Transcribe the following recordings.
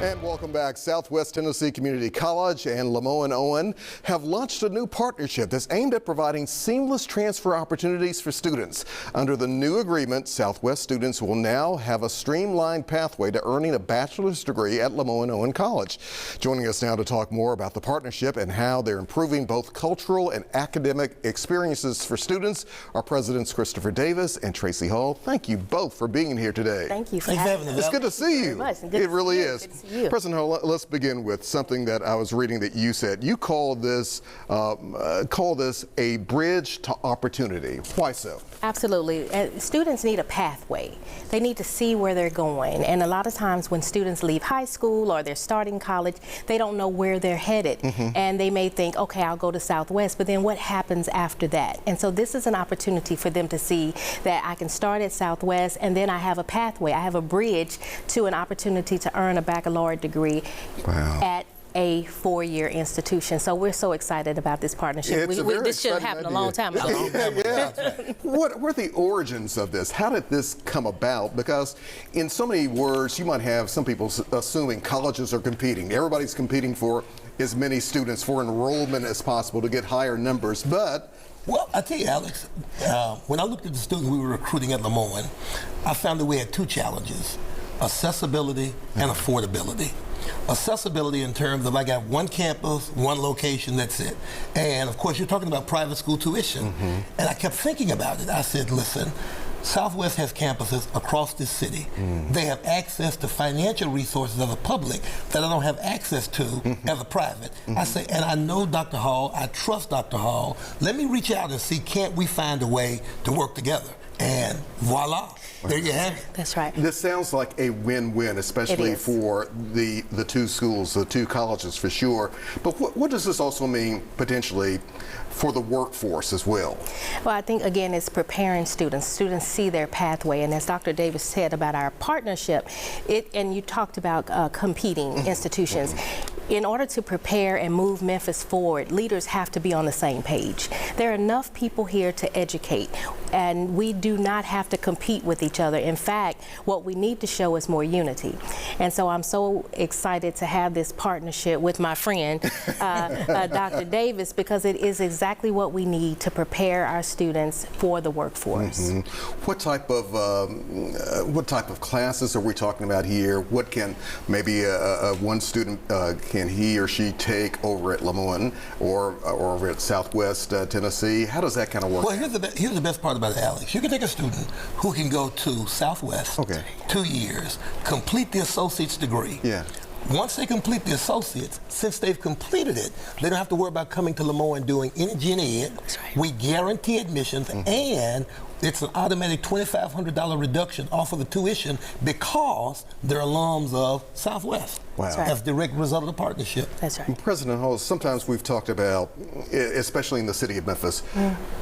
And welcome back. Southwest Tennessee Community College and Lemoine Owen have launched a new partnership that's aimed at providing seamless transfer opportunities for students. Under the new agreement, Southwest students will now have a streamlined pathway to earning a bachelor's degree at Lemoine Owen College. Joining us now to talk more about the partnership and how they're improving both cultural and academic experiences for students are Presidents Christopher Davis and Tracy Hall. Thank you both for being here today. Thank you for having us. It's good to see you. It really is. President Hall, let's begin with something that I was reading that you said. You call this a bridge to opportunity. Why so? Absolutely. Students need a pathway. They need to see where they're going. And a lot of times when students leave high school or they're starting college, they don't know where they're headed. And they may think, okay, I'll go to Southwest, but then what happens after that? And so this is an opportunity for them to see that I can start at Southwest and then I have a pathway. I have a bridge to an opportunity to earn a baccalaureate degree at a four-year institution. So we're so excited about this partnership. This should have happened a long time ago. What were the origins of this? How did this come about? Because in so many words, you might have some people assuming colleges are competing. Everybody's competing for as many students for enrollment as possible to get higher numbers. But well, I tell you, Alex, when I looked at the students we were recruiting at Lemoine, I found that we had two challenges: accessibility and affordability. Accessibility in terms of I got one campus, one location, that's it. And of course, you're talking about private school tuition. And I kept thinking about it. I said, listen, Southwest has campuses across this city. They have access to financial resources of the public that I don't have access to as a private. I say, and I know Dr. Hall, I trust Dr. Hall. Let me reach out and see, can't we find a way to work together? And voila. There you have it. That's right. This sounds like a win-win, especially for the two schools, the two colleges for sure. But what does this also mean potentially for the workforce as well? Well, I think, again, it's preparing students. Students see their pathway. And as Dr. Davis said about our partnership, and you talked about competing institutions. In order to prepare and move Memphis forward, leaders have to be on the same page. There are enough people here to educate, and we do not have to compete with each other. In fact, what we need to show is more unity. And so I'm so excited to have this partnership with my friend, Dr. Davis, because it is exactly what we need to prepare our students for the workforce. What type of classes are we talking about here? What can maybe one student can he or she take over at Lemoine or over at Southwest Tennessee? How does that kind of work? Well, here's the best part about it, Alex. You can take a student who can go to Southwest 2 years, complete the associate's degree. Once they complete the associates, since they've completed it, they don't have to worry about coming to Lemoine doing any gen ed. We guarantee admissions, and it's an automatic $2,500 reduction off of the tuition because they're alums of Southwest. Wow. That's a direct result of the partnership. That's right. President Hall, sometimes we've talked about, especially in the city of Memphis,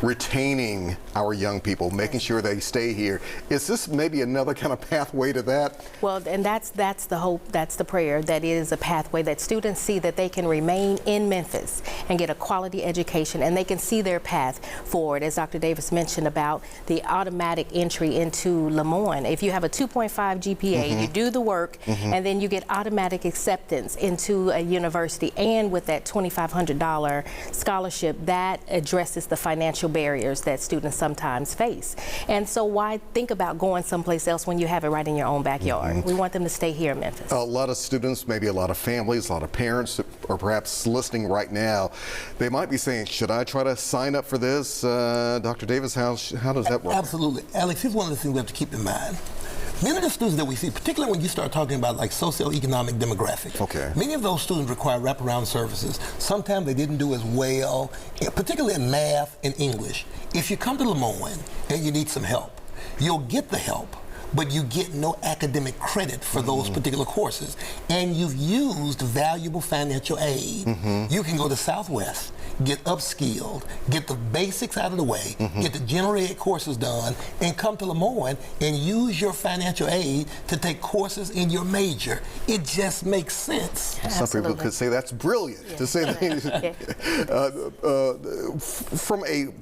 retaining our young people, making sure they stay here. Is this maybe another kind of pathway to that? Well, and that's the hope, that's the prayer, that it is a pathway that students see that they can remain in Memphis and get a quality education, and they can see their path forward. As Dr. Davis mentioned about the automatic entry into Lemoine. If you have a 2.5 GPA, you do the work, and then you get automatic acceptance into a university, and with that $2,500 scholarship, that addresses the financial barriers that students sometimes face. And so why think about going someplace else when you have it right in your own backyard? We want them to stay here in Memphis. A lot of students, maybe a lot of families, a lot of parents are perhaps listening right now. They might be saying, should I try to sign up for this? Dr. Davis, how does that work? Absolutely. Alex, here's one of the things we have to keep in mind. Many of the students that we see, particularly when you start talking about like socioeconomic demographics, many of those students require wraparound services. Sometimes they didn't do as well, particularly in math and English. If you come to Lemoine and you need some help, you'll get the help, but you get no academic credit for those particular courses. And you've used valuable financial aid. You can go to Southwest, get upskilled, get the basics out of the way, get the general ed courses done, and come to Lemoine and use your financial aid to take courses in your major. It just makes sense. Some people could say that's brilliant to say things. From a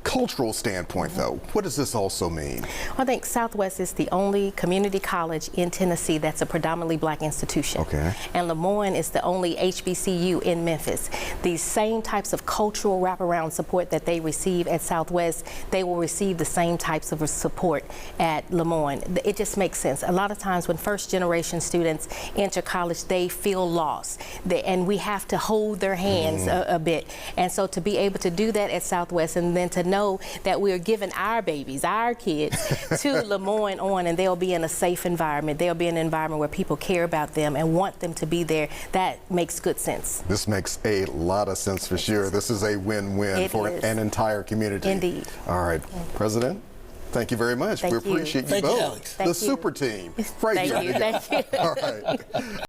cultural standpoint, though, what does this also mean? I think Southwest is the only community college in Tennessee that's a predominantly black institution. Okay. And Lemoyne is the only HBCU in Memphis. These same types of cultural wraparound support that they receive at Southwest, they will receive the same types of support at Lemoyne. It just makes sense. A lot of times when first generation students enter college, they feel lost. And we have to hold their hands a bit. And so to be able to do that at Southwest, and then to know that we are giving our babies, our kids, to Lemoyne on, and they'll be in a safe environment. They'll be in an environment where people care about them and want them to be there. That makes good sense. This makes a lot of sense for sure. This is a win-win for an entire community. Indeed. All right, President. Thank you very much. Thank we appreciate you. you Thank you, both. Alex. The super team. Right Thank here. you. Thank you. All right.